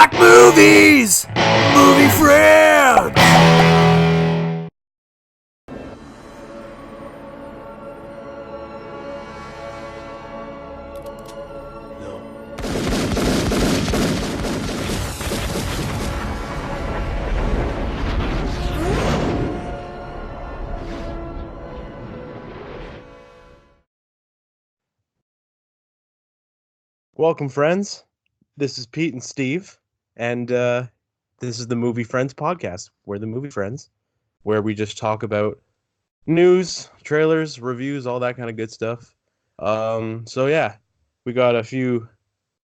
Talk movies! Movie friends! Welcome, friends. This is Pete and Steve, and this is the Movie Friends podcast. We're the Movie Friends, where we just talk about news, trailers, reviews, all that kind of good stuff. So yeah, we got a few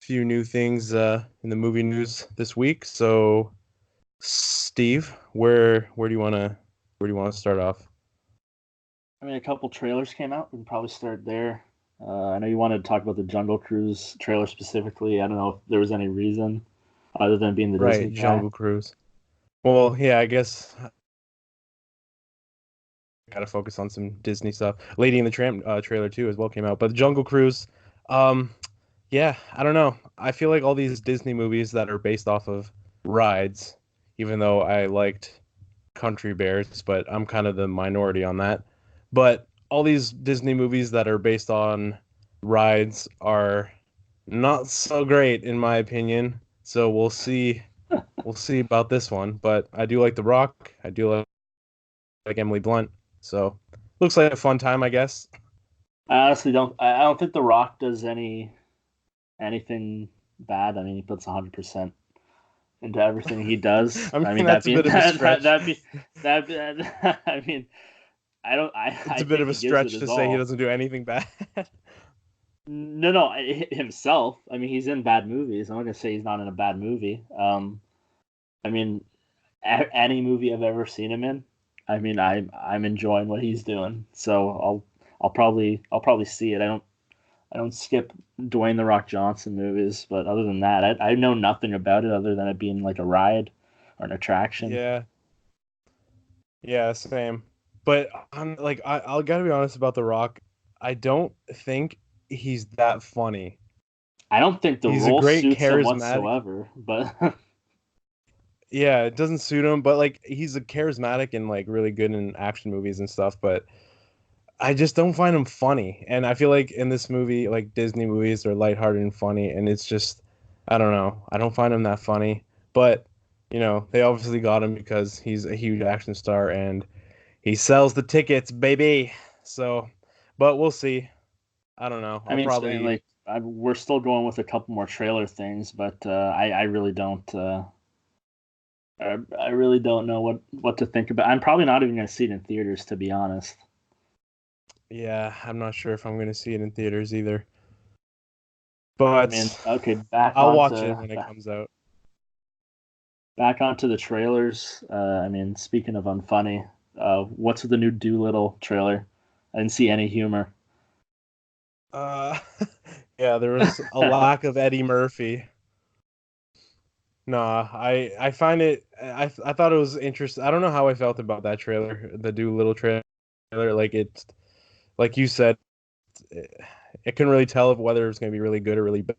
new things in the movie news this week. So, Steve, where do you wanna start off? I mean, a couple trailers came out. We can probably start there. I know you wanted to talk about the Jungle Cruise trailer specifically. I don't know if there was any reason other than being the Disney Right, guy. Jungle Cruise. Well, yeah, I guess I gotta focus on some Disney stuff. Lady and the Tramp trailer too as well came out, but the Jungle Cruise, yeah, I don't know. I feel like all these Disney movies that are based off of rides, even though I liked Country Bears, but I'm kind of the minority on that. But all these Disney movies that are based on rides are not so great in my opinion. So we'll see. We'll see about this one. But I do like The Rock. I do like Emily Blunt. So looks like a fun time, I guess. I honestly don't. I don't think The Rock does anything bad. I mean, he puts 100% into everything he does. I mean, I mean, that's a bit of a stretch. I mean, I don't. I It's a bit think of a he gives it stretch to his say he all. doesn't do anything bad. No, himself. I mean, he's in bad movies. I'm not gonna say he's not in a bad movie. I mean, any movie I've ever seen him in, I mean, I'm enjoying what he's doing. So I'll probably see it. I don't skip Dwayne the Rock Johnson movies, but other than that, I know nothing about it other than it being like a ride or an attraction. Yeah. Yeah, same. But I'm like I'll gotta be honest about The Rock. I don't think he's that funny. I don't think the He's a role great suits him charismatic. whatsoever, but Yeah, it doesn't suit him, but like he's a charismatic and like really good in action movies and stuff, but I just don't find him funny. And I feel like in this movie, like Disney movies, they're lighthearted and funny, and it's just I don't know. I don't find him that funny. But, they obviously got him because he's a huge action star and he sells the tickets, baby. So, but we'll see. I don't know. I I'll mean, probably. we're still going with a couple more trailer things, but I really don't. I really don't know what to think about. I'm probably not even going to see it in theaters, to be honest. Yeah, I'm not sure if I'm going to see it in theaters either. I mean, But okay, I'll watch it when it comes out. back onto the trailers. I mean, speaking of unfunny, what's with the new Doolittle trailer? I didn't see any humor. Uh, yeah, there was a lack of Eddie Murphy. Nah, I find it. I thought it was interesting. I don't know how I felt about that trailer, the Doolittle trailer. Like it's like you said, it couldn't really tell whether it was going to be really good or really bad.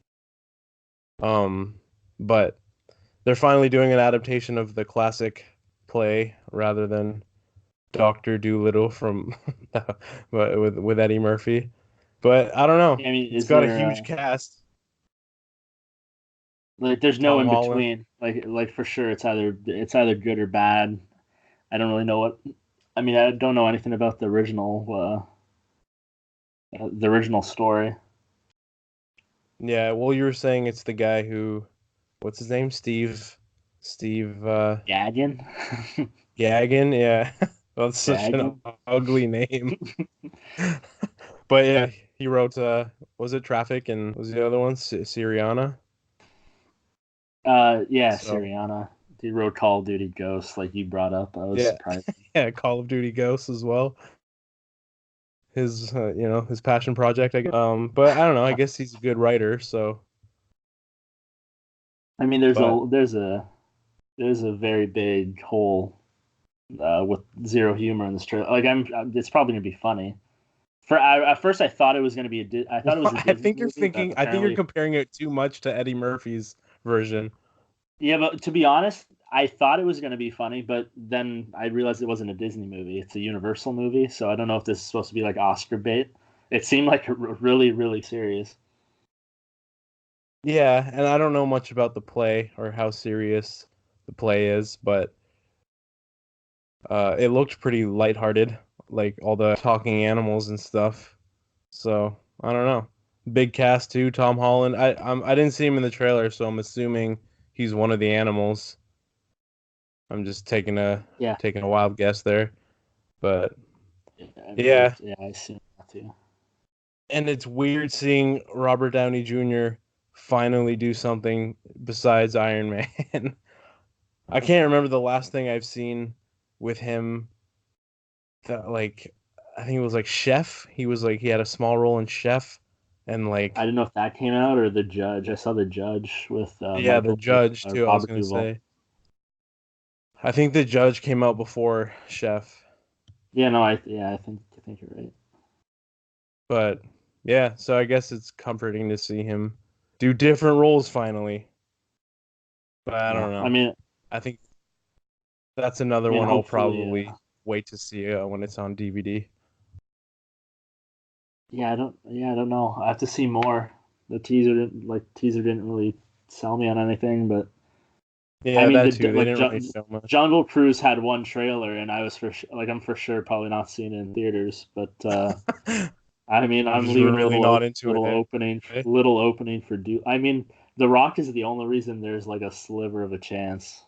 But they're finally doing an adaptation of the classic play rather than Doctor Doolittle from with Eddie Murphy. But I don't know. I mean, It's is got a there huge cast. like there's no Tom in Holland. between? Like for sure, it's either good or bad. I don't really know what. I mean, I don't know anything about the original story. Yeah, well, you were saying it's the guy who, what's his name? Steve Gagan, Gagin. Yeah, that's such an Gagan. ugly name. But yeah, he wrote. Was it Traffic and was the other one Syriana? Yeah, So Syriana. He wrote Call of Duty Ghosts, like you brought up. I was yeah, surprised. yeah, Call of Duty Ghosts as well. His passion project. But I don't know. I guess he's a good writer. So, I mean, but there's a very big hole with zero humor in this trailer. Like it's probably gonna be funny. At first, I thought it was gonna be I thought it was a I Disney think you're movie, but thinking. I think you're apparently, comparing it too much to Eddie Murphy's version. Yeah, but to be honest, I thought it was going to be funny, but then I realized it wasn't a Disney movie. It's a Universal movie, so I don't know if this is supposed to be like Oscar bait. It seemed like really, really serious. Yeah, and I don't know much about the play or how serious the play is, but it looked pretty lighthearted, like all the talking animals and stuff. So I don't know. Big cast too. Tom Holland. I didn't see him in the trailer, so I'm assuming he's one of the animals. I'm just Yeah, taking a wild guess there, but it, yeah. yeah, I see that too. And it's weird seeing Robert Downey Jr. finally do something besides Iron Man. I can't remember the last thing I've seen with him that like I think it was like Chef. He was like he had a small role in Chef and I like didn't know if that came out or The Judge. I saw The Judge with yeah, the judge too, I was Robert gonna Duvall. say. I think the judge came out before Chef. Yeah, no, I think you're right. But yeah, so I guess it's comforting to see him do different roles finally. But I Yeah, don't I know. mean, I think that's another one I'll hopefully, probably wait to see when it's on DVD. yeah, I don't know. I have to see more. The teaser didn't really sell me on anything, but I Yeah, mean, that too. They didn't really show much. Jungle Cruise had one trailer, and I was I'm for sure probably not seeing it in theaters. But I mean, I'm I'm just leaving a really not into little it. Eh? opening for do. I mean, The Rock is the only reason there's like a sliver of a chance.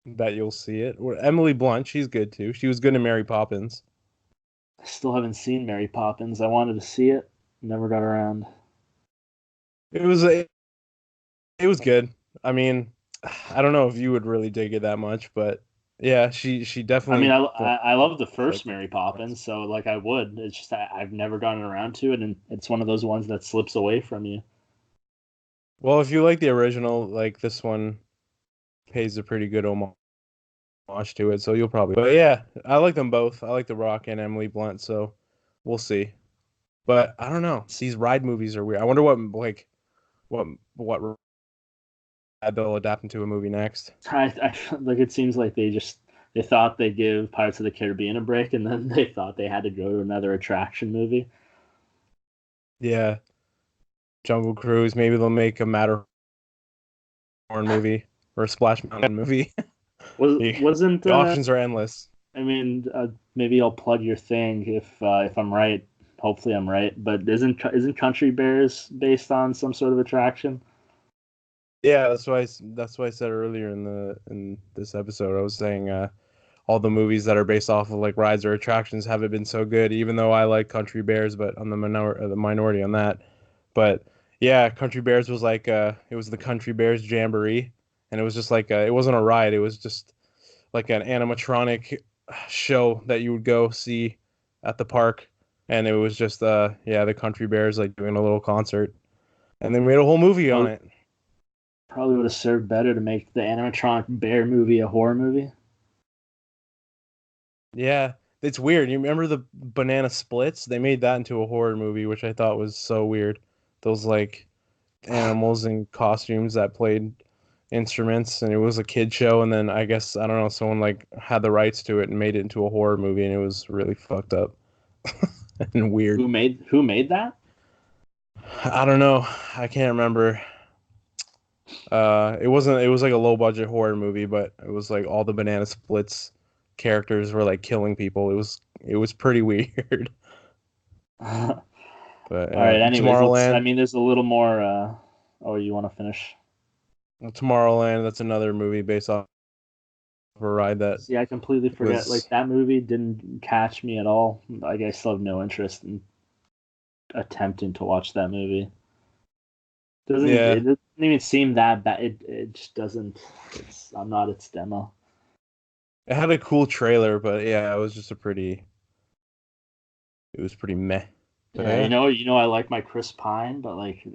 That you'll see it. Or Emily Blunt, she's good too. She was good in Mary Poppins. I still haven't seen Mary Poppins. I wanted to see it, never got around. It was it was good. I mean, I don't know if you would really dig it that much, but yeah, she I mean, definitely I love the like first Mary Poppins, so like I would. It's just I've never gotten around to it, and it's one of those ones that slips away from you. well, if you like the original, like this one pays a pretty good homage to it, so you'll probably. But yeah, I like them both. I like The Rock and Emily Blunt, so we'll see. But I don't know. These ride movies are weird. I wonder what they'll adapt into a movie next. I like it seems like they thought they'd give Pirates of the Caribbean a break, and then they thought they had to go to another attraction movie. Yeah, Jungle Cruise. Maybe they'll make a Matterhorn movie or a Splash Mountain movie. the, Wasn't the options are endless. I mean, maybe I'll plug your thing if I'm right. Hopefully, I'm right. But isn't Country Bears based on some sort of attraction? Yeah, that's why I said earlier in this episode. I was saying all the movies that are based off of like rides or attractions haven't been so good. Even though I like Country Bears, but I'm the minority on that. But yeah, Country Bears was like it was the Country Bears Jamboree, and it was just like it wasn't a ride. It was just like an animatronic show that you would go see at the park, and it was just yeah, the Country Bears like doing a little concert, and they made a whole movie on it. Probably would have served better to make the animatronic bear movie a horror movie. Yeah, it's weird. You remember the Banana Splits? They made that into a horror movie, which I thought was so weird. Those like animals in costumes that played instruments, and it was a kid show. And then I guess I don't know, someone like had the rights to it and made it into a horror movie, and it was really fucked up and weird. Who made that? I don't know. I can't remember. It wasn't. It was like a low budget horror movie, but it was like all the Banana Splits characters were like killing people. It was pretty weird. All But right. Anyways, I Tomorrowland, mean, there's a little more. Oh, you want to finish? Tomorrowland. That's another movie based off of a ride that See, I completely forget. Like was. that movie didn't catch me at all. Like I still have no interest in attempting to watch that movie. Yeah, It doesn't even seem that bad. It just doesn't. I'm not its demo. it had a cool trailer, but yeah, it was just a pretty. It was pretty meh. But Yeah, yeah, I like my Chris Pine, but like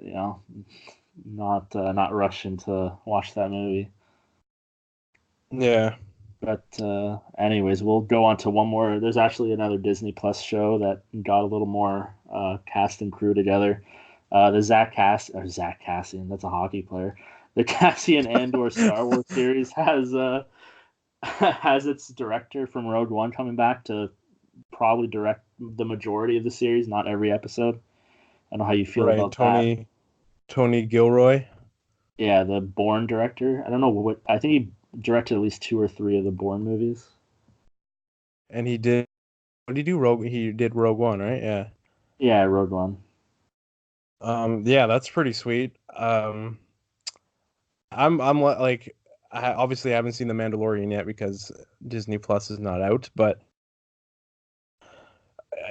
not rushing to watch that movie. yeah. But anyways, we'll go on to one more. There's actually another Disney Plus show that got a little more cast and crew together. The Zach Cassian, that's a hockey player. the Cassian Andor Star Wars series has its director from Rogue One coming back to probably direct the majority of the series, not every episode. I don't know how you feel Right, about that. Tony Gilroy. Yeah, the Bourne director. I don't know what. I think he directed at least 2 or 3 of the Bourne movies. And he did. What did he do? He did Rogue One, right? Yeah. Yeah, Rogue One. Yeah, that's pretty sweet. Like, I obviously haven't seen The Mandalorian yet because Disney Plus is not out, but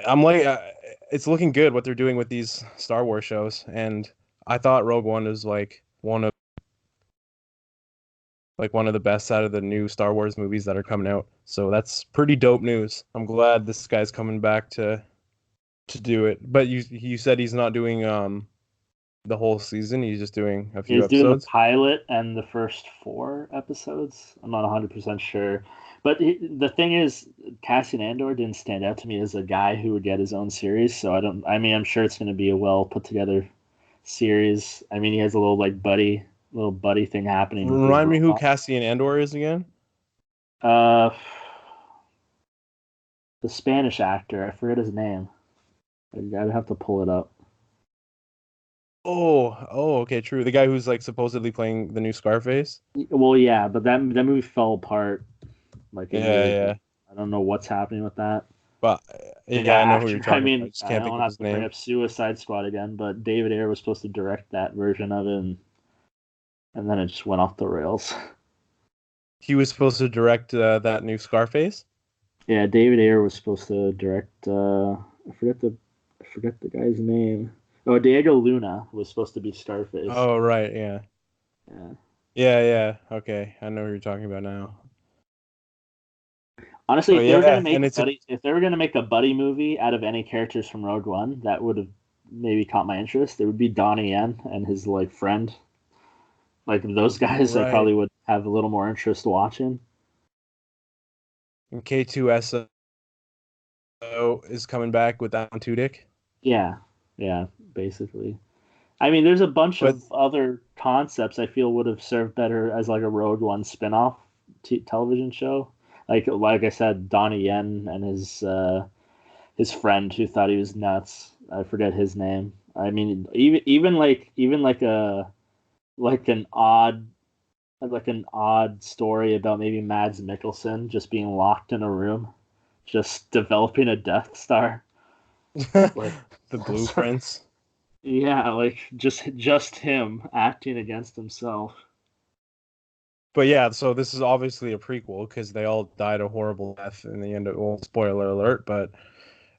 I'm like, it's looking good what they're doing with these Star Wars shows, and I thought Rogue One was like one of the best out of the new Star Wars movies that are coming out. So that's pretty dope news. I'm glad this guy's coming back to do it. But you said he's not doing the whole season. He's just doing a few He's doing the episodes. pilot and the first 4 episodes. I'm not 100% sure. But the thing is, Cassian Andor didn't stand out to me as a guy who would get his own series. So I mean, I'm sure it's going to be a well put together series. I mean, he has a little buddy thing happening with his Remind me who robot. Cassian Andor is again? Uh, the Spanish actor. I forget his name. I'd have to pull it up. Okay, true. The guy who's like supposedly playing the new Scarface. Well, yeah, but that movie fell apart like a Yeah, year yeah. ago. I don't know what's happening with that. But The yeah, I know who you're actor. I talking about. I mean, just I can't think don't of have his to bring name. up Suicide Squad again, but David Ayer was supposed to direct that version of it, and then it just went off the rails. He was supposed to direct that new Scarface. Yeah, David Ayer was supposed to direct. I forget the guy's name. Oh, Diego Luna was supposed to be Scarface. Oh, right, yeah. Yeah. Yeah. Okay, I know who you're talking about now. Honestly, But if they were gonna yeah, make and a it's a buddy, if they were gonna make a buddy movie out of any characters from Rogue One, that would have maybe caught my interest. It would be Donnie Yen and his like friend. Like those guys, I right. probably would have a little more interest watching. And K2SO is coming back with Alan Tudyk. Yeah, yeah, basically. I mean, there's a bunch But of other concepts I feel would have served better as like a Rogue One spin-off television show. Like I said, Donnie Yen and his friend who thought he was nuts. I forget his name. I mean, even like an odd story about maybe Mads Mikkelsen just being locked in a room, just developing a Death Star. Like, the blueprints. yeah, like just him acting against himself. But yeah, so this is obviously a prequel because they all died a horrible death in the end of, well, spoiler alert, but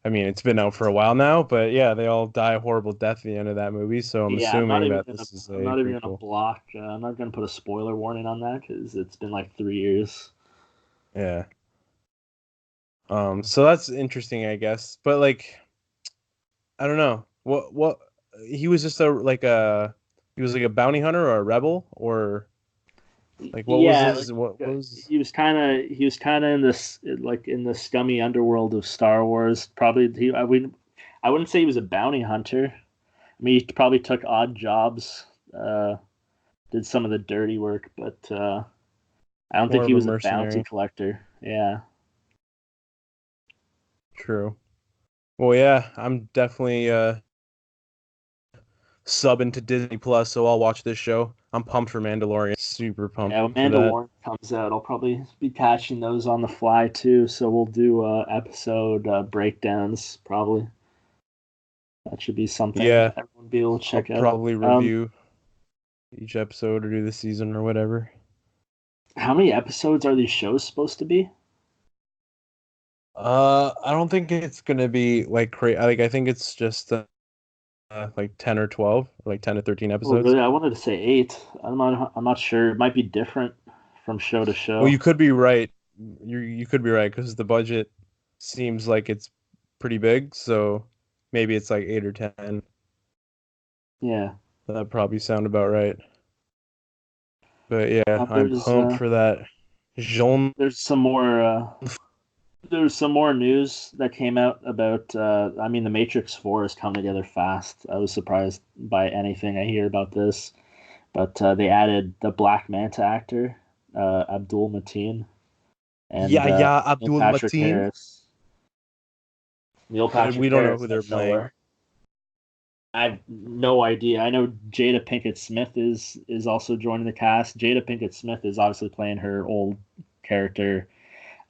I mean, it's been out for a while now, but yeah, they all die a horrible death at the end of that movie, so I'm Yeah, I'm not assuming even that gonna. this is I'm a not even gonna prequel. block. I'm not gonna put a spoiler warning on that because it's been like 3 years. Yeah. So that's interesting, I guess. But like, I don't know. What he was just he was like a bounty hunter or a rebel or like what was Yeah, his what was he was kind of in this like in the scummy underworld of Star Wars. Probably I wouldn't say he was a bounty hunter. I mean, he probably took odd jobs, uh, did some of the dirty work, but I don't think more he of a was a bounty mercenary? collector. Yeah. True. Well, yeah, I'm definitely subbing to Disney Plus, so I'll watch this show. I'm pumped for Mandalorian. Super pumped Yeah, when for that. Mandalorian comes out, I'll probably be catching those on the fly too. So we'll do episode breakdowns probably. That should be something Yeah, everyone will be able to I'll check out. probably review each episode or do the season or whatever. How many episodes are these shows supposed to be? I don't think it's gonna be like like I think it's just like 10 or 12, like 10 to 13 Oh, episodes. really? I wanted to say 8. I'm not sure. It might be different from show to Well, show. you could be right. You could be right because the budget seems like it's pretty big, so maybe it's like 8 or 10. Yeah. That'd probably sound about right. But yeah, I'm There's pumped for that. Jean. there's some more there's some more news that came out about I mean, the Matrix 4 is coming together fast. I was surprised by anything I hear about this. But they added the Black Manta actor, Abdul Mateen, and Yeah, yeah, Neil Abdul Patrick Mateen. Harris. Neil And Patrick we don't know Harris who out they're of nowhere. playing. I have no idea. I know Jada Pinkett Smith is also joining the cast. Jada Pinkett Smith is obviously playing her old character.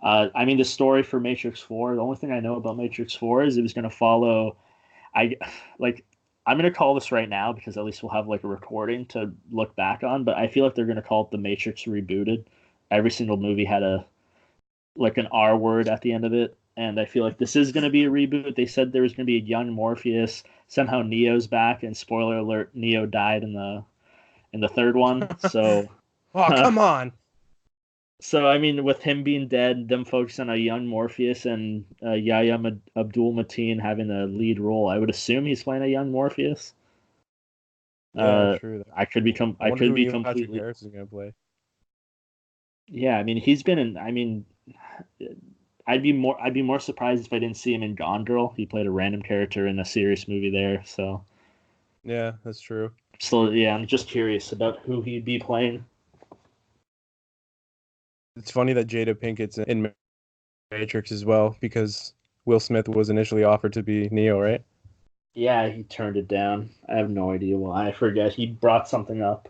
I mean, the story for Matrix Four. The only thing I know about Matrix Four is it was going to follow. I like. I'm going to call this right now because at least we'll have like a recording to look back on. But I feel like they're going to call it the Matrix Rebooted. Every single movie had a like an R word at the end of it. And I feel like this is going to be a reboot. They said there was going to be a young Morpheus. Somehow Neo's back, and spoiler alert, Neo died in the third one. So, Oh, come on. so I mean, with him being dead, them focusing on a young Morpheus and Yahya Abdul Mateen having the lead role, I would assume he's playing a young Morpheus. Yeah, true. I could be I I wonder could who be Neil Patrick completely. Harris is going to play. Yeah, I mean, he's been in. I mean, I'd be more surprised if I didn't see him in Gone Girl. He played a random character in a serious movie there. So Yeah, that's true. yeah, I'm just curious about who he'd be playing. It's funny that Jada Pinkett's in Matrix as well because Will Smith was initially offered to be Neo, right? Yeah, he turned it down. I have no idea why. I forget. He brought something up.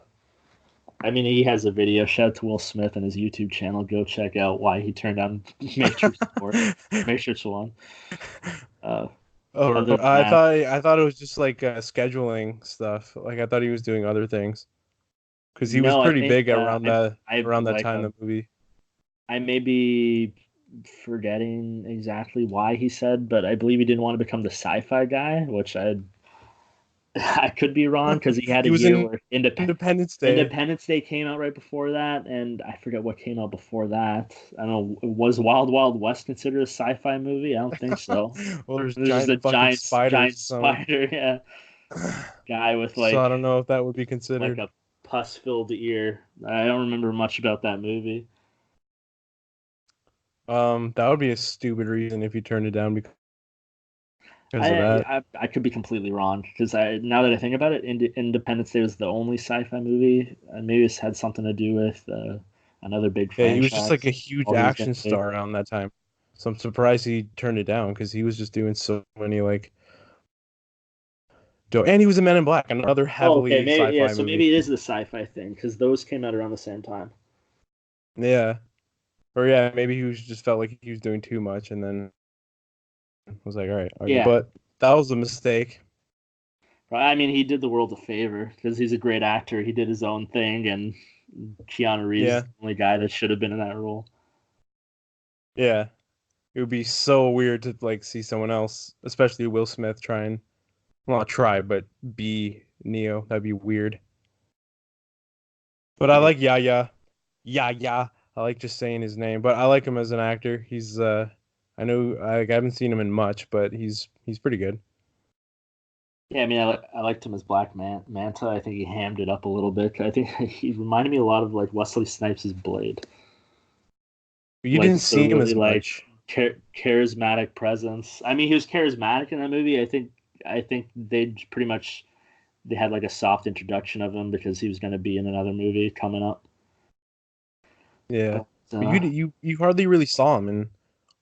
I mean, he has a video. Shout out to Will Smith and his YouTube channel. Go check out why he turned down Matrix 4, Matrix 1. Uh, Oh, other than that, I thought it was just like scheduling stuff. Like I thought he was doing other things because he was no, I pretty think big I around that like time in the movie. I may be forgetting exactly why he said, but I believe he didn't want to become the sci-fi guy, which I could be wrong because he had a He was year in where Independence Day. Independence Day came out right before that, and I forget what came out before that. I don't know. Was Wild Wild West considered a sci-fi movie? I don't think so. Well, there's There's just a giant fucking spiders giant or something. spider, yeah, guy with So I don't know if that would be like considered. a pus-filled ear. I don't remember much about that movie. That would be a stupid reason if you turned it down because of that. I could be completely wrong because I now that I think about it, Independence Day was the only sci-fi movie, and maybe it's had something to do with another big Yeah, he was just like a franchise. huge While he was getting action big. star around that time. So I'm surprised he turned it down because he was just doing so many like dope. And he was in Men in Black, another Oh, okay, heavily maybe yeah. sci-fi So movie. maybe it is the sci-fi thing because those came out around the same time. Yeah. Or yeah, maybe he was just felt like he was doing too much and then was like, all right, okay. Yeah, But that was a mistake. I mean, he did the world a favor because he's a great actor. He did his own thing, and Keanu Reeves is Yeah. the only guy that should have been in that role. Yeah. It would be so weird to like see someone else, especially Will Smith, try and well, not try, but be Neo. That'd be weird. But I Yeah, like Yaya. Yaya. I like just saying his name, but I like him as an actor. He's I know I haven't seen him in much, but he's pretty good. yeah. I mean, I liked him as Manta. I think he hammed it up a little bit. I think he reminded me a lot of like Wesley Snipes' Blade, But you like didn't with the see him really as much. charismatic presence. I mean, he was charismatic in that movie. I think they pretty much they had like a soft introduction of him because he was going to be in another movie coming up. Yeah. But But you hardly really saw him in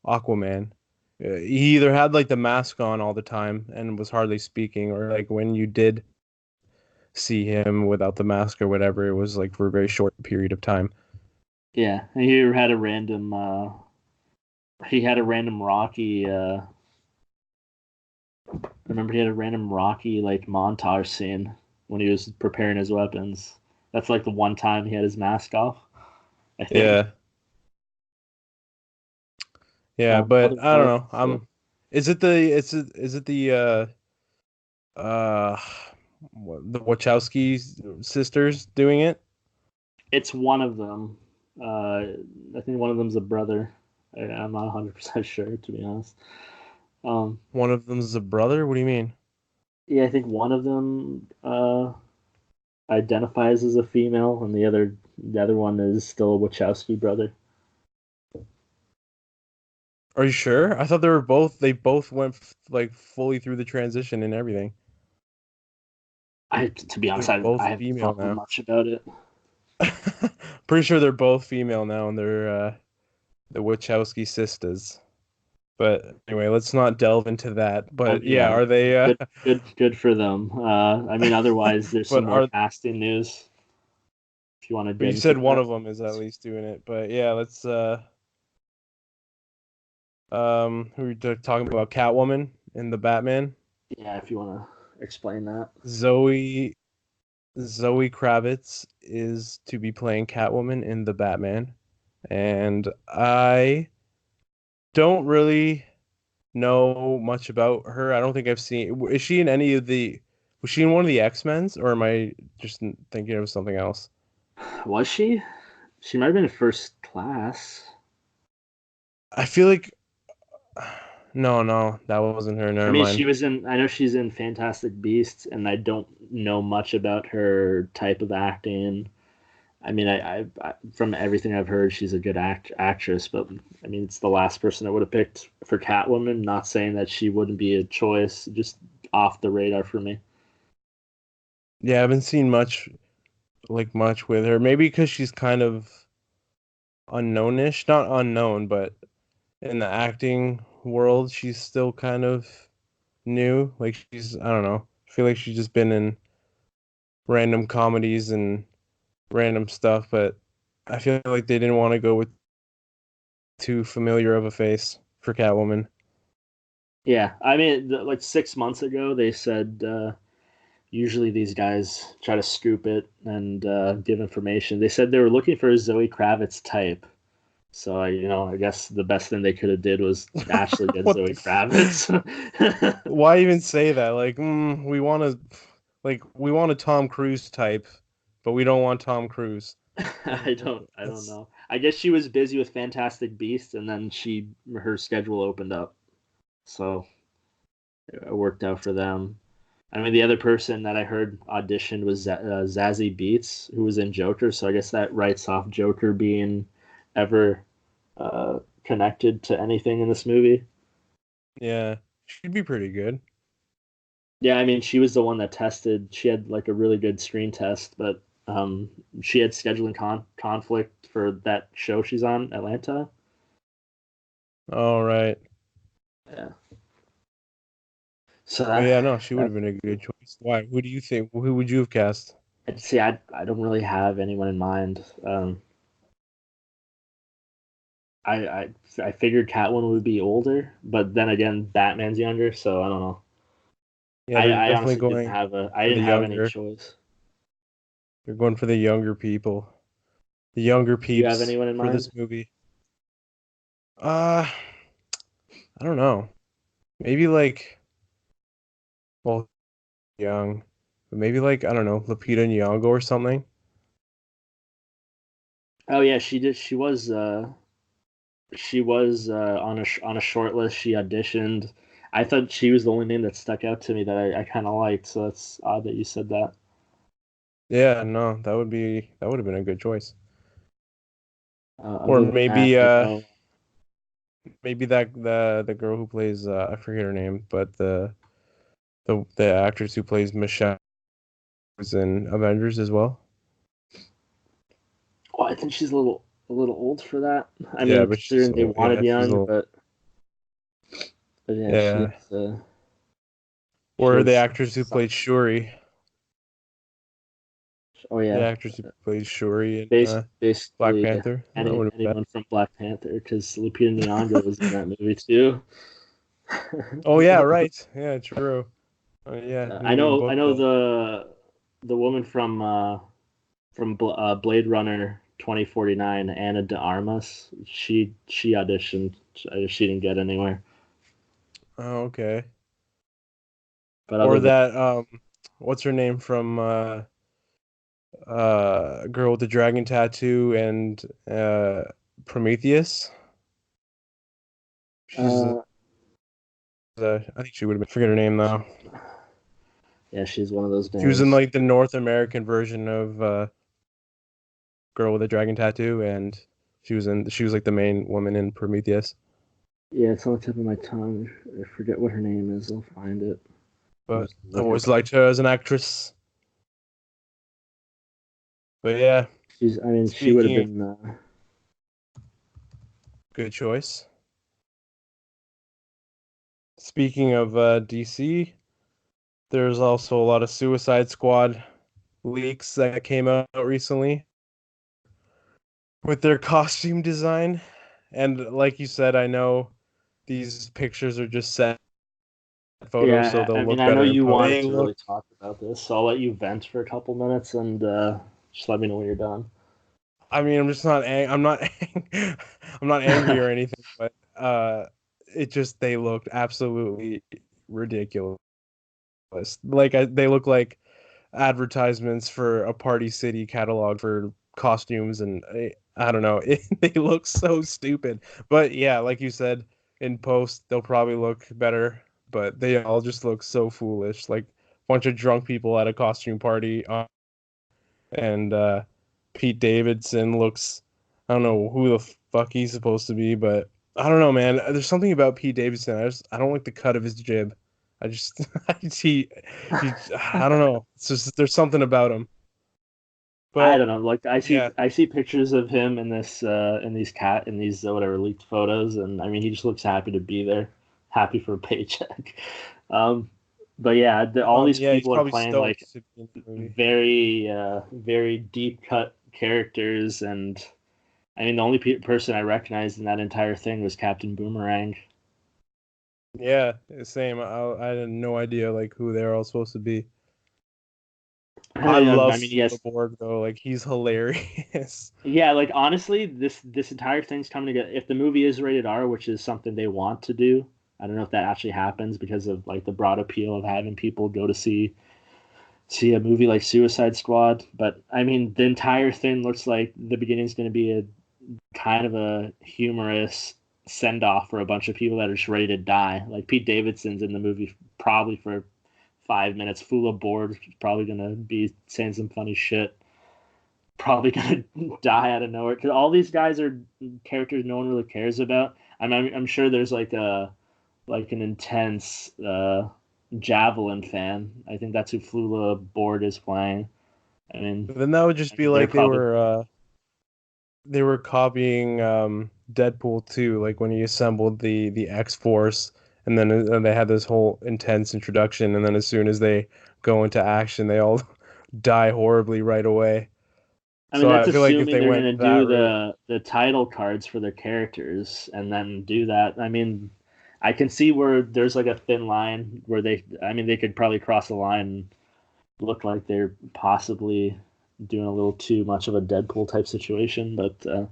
Aquaman. He either had like the mask on all the time and was hardly speaking, or like when you did see him without the mask or whatever, it was like for a very short period of time. yeah, he had a random he had a random Rocky. I remember he had a random Rocky like montage scene when he was preparing his weapons. That's like the one time he had his mask off. I think. Yeah. Yeah, but Other I don't than know. that, Is it the uh the Wachowski sisters doing it? it's one of them. I think one of them's a brother. I'm not 100% sure to be honest. Um, One of them's a brother? What do you mean? yeah, I think one of them identifies as a female, and the other one is still a Wachowski brother. Are you sure? I thought they both went like fully through the transition and everything. To be honest, They're both I haven't female thought now. much about it. Pretty sure they're both female now, and they're the Wachowski sisters. But anyway, let's not delve into that. I But mean, yeah, yeah, are they? good for them. I mean, otherwise, there's some But more are casting news if you want to but get you into said one that. of them is at least doing it. But yeah, let's who are we talking about? Catwoman in the Batman. Yeah, if you want to explain that. Zoe Kravitz is to be playing Catwoman in the Batman, and I don't really know much about her. I don't think I've seen. Is she in any of the? Was she in one of the X-Men's, or am I just thinking of something else? Was she? She might have been in First Class. I feel like no, that wasn't her. I Never mean, mind. she was in. I know she's in Fantastic Beasts, and I don't know much about her type of acting. I mean, I from everything I've heard, she's a good actress, but I mean, it's the last person I would have picked for Catwoman. Not saying that she wouldn't be a choice, just off the radar for me. Yeah, I haven't seen much with her. Maybe because she's kind of unknownish, not unknown, but in the acting world, she's still kind of new. Like I don't know. I feel like she's just been in random comedies and random stuff, but I feel like they didn't want to go with too familiar of a face for Catwoman. Yeah, I mean, like 6 months ago, they said usually these guys try to scoop it and give information. They said they were looking for a Zoe Kravitz type. So I guess the best thing they could have did was actually get What Zoe the? Kravitz. Why even say that? Like, we want a Tom Cruise type, but we don't want Tom Cruise. I don't That's know. I guess she was busy with Fantastic Beasts, and then her schedule opened up, so it worked out for them. I mean, the other person that I heard auditioned was Zazie Beetz, who was in Joker. So I guess that writes off Joker being ever connected to anything in this movie. yeah, she'd be pretty good. Yeah, I mean, she was the one that tested. She had like a really good screen test, but um, she had scheduling conflict for that show she's on, Atlanta. All right. Yeah. So But that, yeah, no, she would that have been a good choice. Why? Who do you think? Who would you have cast? I'd see. I don't really have anyone in mind. I figured Catwoman would be older, but then again, Batman's younger, so I don't know. Yeah, I, they're I definitely honestly going I for the didn't have any younger. choice. They're going for the younger people, the younger Do you have peeps anyone in for mind? this movie. Uh, I don't know. Maybe like, well, young, but maybe like I don't know, Lupita Nyong'o or something. Oh yeah, she did. She was on a short list. She auditioned. I thought she was the only name that stuck out to me that I kind of liked. So it's odd that you said that. Yeah, no, that would have been a good choice. Or Other than that, I know. maybe that the girl who plays I forget her name, but the actress who plays Michelle was in Avengers as well. Oh, I think she's a little old for that. I Yeah, mean, but she's considering they wanted she's a young, little, but yeah, yeah. she Or the has actress who some. played Shuri, Oh the yeah, actress who plays Shuri in Black basically Panther. That would have been. anyone from Black Panther because Lupita Nyong'o was in that movie too. Oh yeah, right. Yeah, true. Yeah, new I book know though. the woman from Blade Runner 2049, Anna de Armas. She auditioned. She didn't get anywhere. Oh, okay. But other Or than that what's her name from girl with the dragon tattoo and Prometheus? She's uh, I think she would have been forget her name though. yeah, she's one of those She was in names. like the North American version of Girl with a Dragon Tattoo, and she was like the main woman in Prometheus. Yeah, it's on the tip of my tongue. I forget what her name is. I'll find it. But Just I look her always liked her as an actress. But yeah, She would have speaking, been. good choice. Speaking of DC, there's also a lot of Suicide Squad leaks that came out recently with their costume design. And like you said, I know these pictures are just set photos, so Yeah, they'll I mean, look I know better in you post. wanted They to look, really talk about this, so I'll let you vent for a couple minutes and just let me know when you're done. I mean, I'm just not, I'm not, I'm not angry or anything, but it just they looked absolutely ridiculous. Like they look like advertisements for a Party City catalog for costumes, and I don't know, they look so stupid. But yeah, like you said, in post they'll probably look better, but they all just look so foolish, like a bunch of drunk people at a costume party. And Pete Davidson looks, I don't know who the fuck he's supposed to be, but I don't know, man. There's something about Pete Davidson. I don't like the cut of his jib. I just he I don't know. It's just there's something about him. I But don't know. Like yeah, I see pictures of him in this in these whatever leaked photos, and I mean he just looks happy to be there, happy for a paycheck. Um, but yeah, all these yeah, he's people are probably playing like stoked to be in the movie. very deep cut characters, and I mean the only person I recognized in that entire thing was Captain Boomerang. Yeah, same. I had no idea like who they're all supposed to be. I I love mean, Flula yes, Borg though. Like he's hilarious. yeah. Like honestly, this entire thing's coming together. If the movie is rated R, which is something they want to do, I don't know if that actually happens because of like the broad appeal of having people go to see a movie like Suicide Squad. But I mean, the entire thing looks like the beginning is going to be a kind of a humorous send off for a bunch of people that are just ready to die. Like Pete Davidson's in the movie probably for 5 minutes. Fula Board is probably going to be saying some funny shit. Probably gonna die out of nowhere because all these guys are characters no one really cares about. I'm sure there's like an intense Javelin fan. I think that's who Flula Board is playing. I mean, But then that would just I be mean they're like probably they were copying Deadpool 2, like when he assembled the X Force, and then they had this whole intense introduction, and then as soon as they go into action, they all die horribly right away. I mean So that's I feel like if assuming they they're went gonna that do route, the title cards for their characters and then do that. I mean, I can see where there's like a thin line where they could probably cross the line look like they're possibly doing a little too much of a Deadpool type situation. But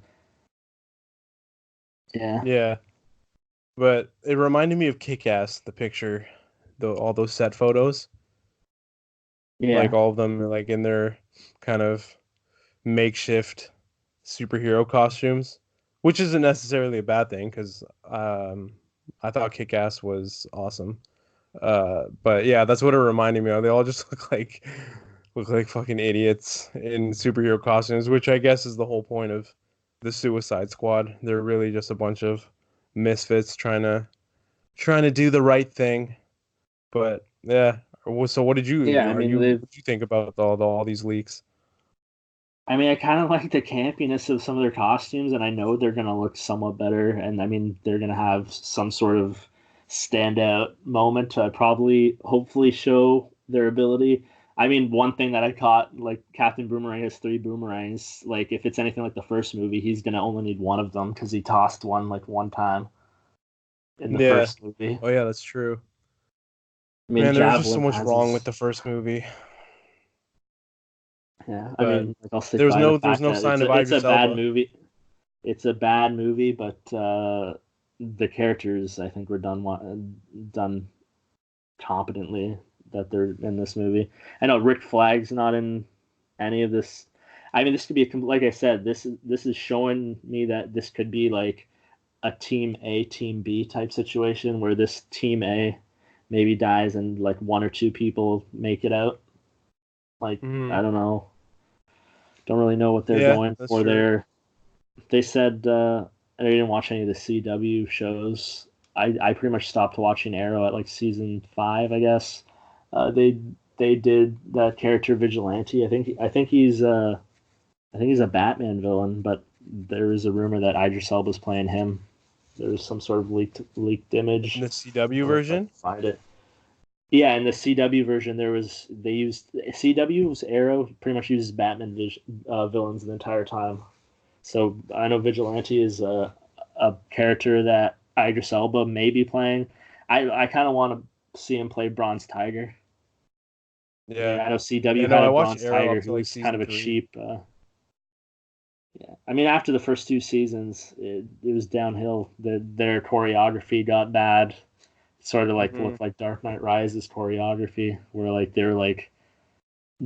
yeah, yeah. But it reminded me of Kick-Ass, the picture, all those set photos, like yeah, all of them like in their kind of makeshift superhero costumes, which isn't necessarily a bad thing because I thought Kick-Ass was awesome. But yeah, that's what it reminded me of. They all just look like fucking idiots in superhero costumes, which I guess is the whole point of the Suicide Squad. They're really just a bunch of misfits trying to do the right thing. But yeah, so what did yeah. I mean, what did you think about all these leaks? I kind of like the campiness of some of their costumes, and I know they're gonna look somewhat better. And I mean, they're gonna have some sort of standout moment to probably, hopefully, show their ability. I mean, one thing that I caught, like Captain Boomerang has three boomerangs. Like, if it's anything like the first movie, he's gonna only need one of them because he tossed one like one time in the Yeah. first movie. Oh yeah, that's true. I mean, Man, there was just so Javelin much has wrong with his. the first movie, Yeah, I but mean, like I'll stick by the there was fact no that sign of it's a Idris bad Elba. movie. It's a bad movie, but the characters I think were done competently that they're in this movie. I know Rick Flag's not in any of this. I mean, this could be like I said, this is showing me that this could be like a team A, team B type situation where this team A maybe dies and like one or two people make it out. Like Hmm. I don't know, don't really know what they're Yeah, going that's for true. there. They said I didn't watch any of the CW shows. I pretty much stopped watching Arrow at like season 5, I guess. They did that character Vigilante. I think he's I think he's a Batman villain, but there is a rumor that Idris Elba's playing him. There's some sort of leaked In image. the CW I'll if I version? can find it. Yeah, in the CW version, they used CW's Arrow pretty much uses villains the entire time. So I know Vigilante is a character that Idris Elba may be playing. I kind of want to see him play Bronze Tiger. I mean, Yeah. I know Yeah, CW no, had I a watched Bronze Arrow Tiger up to who like was kind season of a 3. cheap. Yeah, I mean, after the first two seasons, it was downhill. Their choreography got bad. Sort of like Hmm. looked like Dark Knight Rises choreography, where like they're like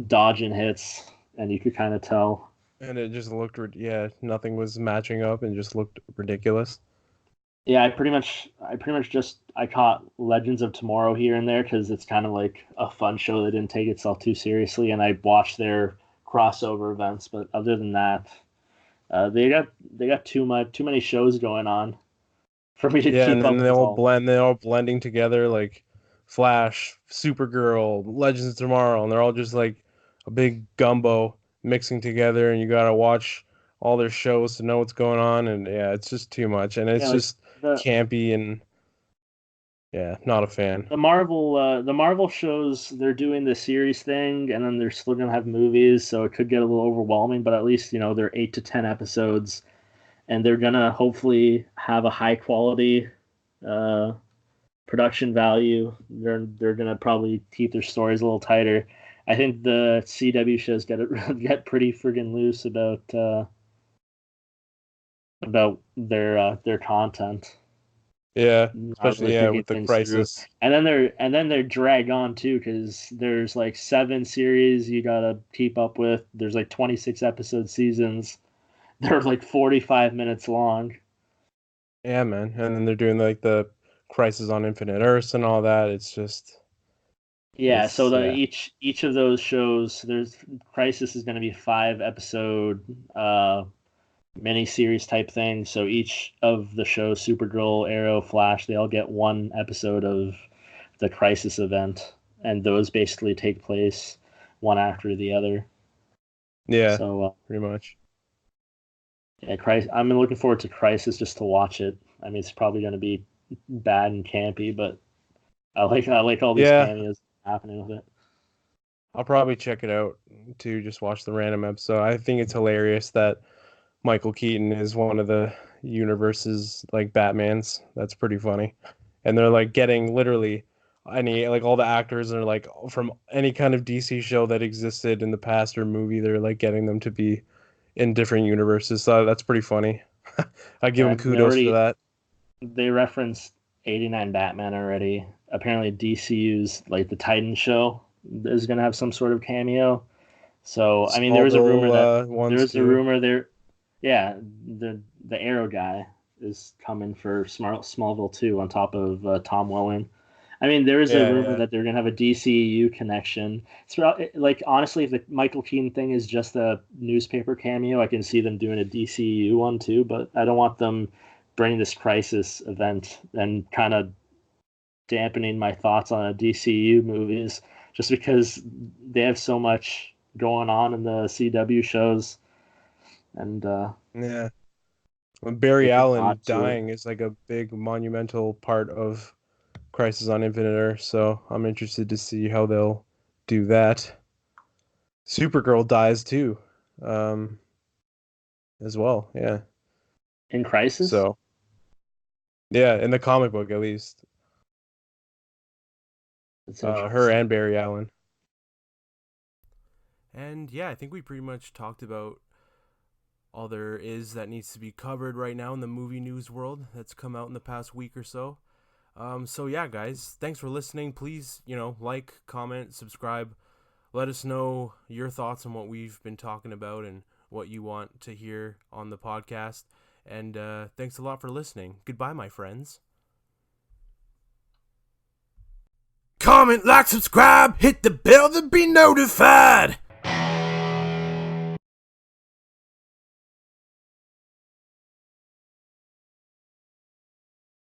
dodging hits, and you could kind of tell. And it just looked, yeah, nothing was matching up and just looked ridiculous. Yeah, I caught Legends of Tomorrow here and there because it's kind of like a fun show that didn't take itself too seriously, and I watched their crossover events. But other than that, they got too many shows going on for me to Yeah, and keep then up with all of them. they're all blending together like Flash, Supergirl, Legends of Tomorrow, and they're all just like a big gumbo mixing together, and you gotta watch all their shows to know what's going on, and yeah, it's just too much, and Yeah, it's like just the campy, and yeah, not a fan. the Marvel shows, they're doing the series thing, and then they're still gonna have movies, so it could get a little overwhelming. But at least they're 8 to 10 episodes, and they're gonna hopefully have a high quality uh, production value. They're gonna probably keep their stories a little tighter. I think the CW shows get pretty friggin' loose about their content. Yeah, Not really especially yeah thinking with the things through. Crisis. And then they're drag on too because there's like 7 series you gotta keep up with. There's like 26 episode seasons. They're like 45 minutes long. Yeah, man, and then they're doing like the Crisis on Infinite Earths and all that. It's just Yeah, so it's the yeah. each of those shows, there's Crisis is going to be 5 episode mini series type thing. So each of the shows, Supergirl, Arrow, Flash, they all get one episode of the Crisis event, and those basically take place one after the other. Yeah, So pretty much. yeah, Crisis. I'm looking forward to Crisis just to watch it. I mean, it's probably going to be bad and campy, but I like all these Yeah, cameos happening with it. I'll probably check it out to just watch the random episode. I think it's hilarious that Michael Keaton is one of the universe's like Batmans. That's pretty funny. And they're like getting literally any like all the actors are like from any kind of DC show that existed in the past or movie, they're like getting them to be in different universes. So that's pretty funny. I give Yeah, them kudos for that. they referenced '89 Batman already. Apparently, DCU's like the Titan show is gonna have some sort of cameo. So I mean, Smallville there ones was a too. rumor there. Yeah, the Arrow guy is coming for Smallville 2 on top of Tom Welling. I mean, there is a Yeah, rumor yeah. that they're gonna have a DCU connection. Like honestly, if the Michael Keaton thing is just a newspaper cameo, I can see them doing a DCU one too. But I don't want them bringing this Crisis event and kind of dampening my thoughts on a DCU movies just because they have so much going on in the CW shows, and Yeah. When they Barry could Allen nod to it. dying is like a big monumental part of Crisis on Infinite Earth, so I'm interested to see how they'll do that. Supergirl dies too, um, as well. Yeah. In Crisis. So yeah, in the comic book at least, It's her interesting. and Barry Allen. And yeah, I think we pretty much talked about all there is that needs to be covered right now in the movie news world that's come out in the past week or so. So yeah, guys, thanks for listening. Please, like, comment, subscribe. Let us know your thoughts on what we've been talking about and what you want to hear on the podcast. And thanks a lot for listening. Goodbye, my friends. Comment, like, subscribe, hit the bell to be notified.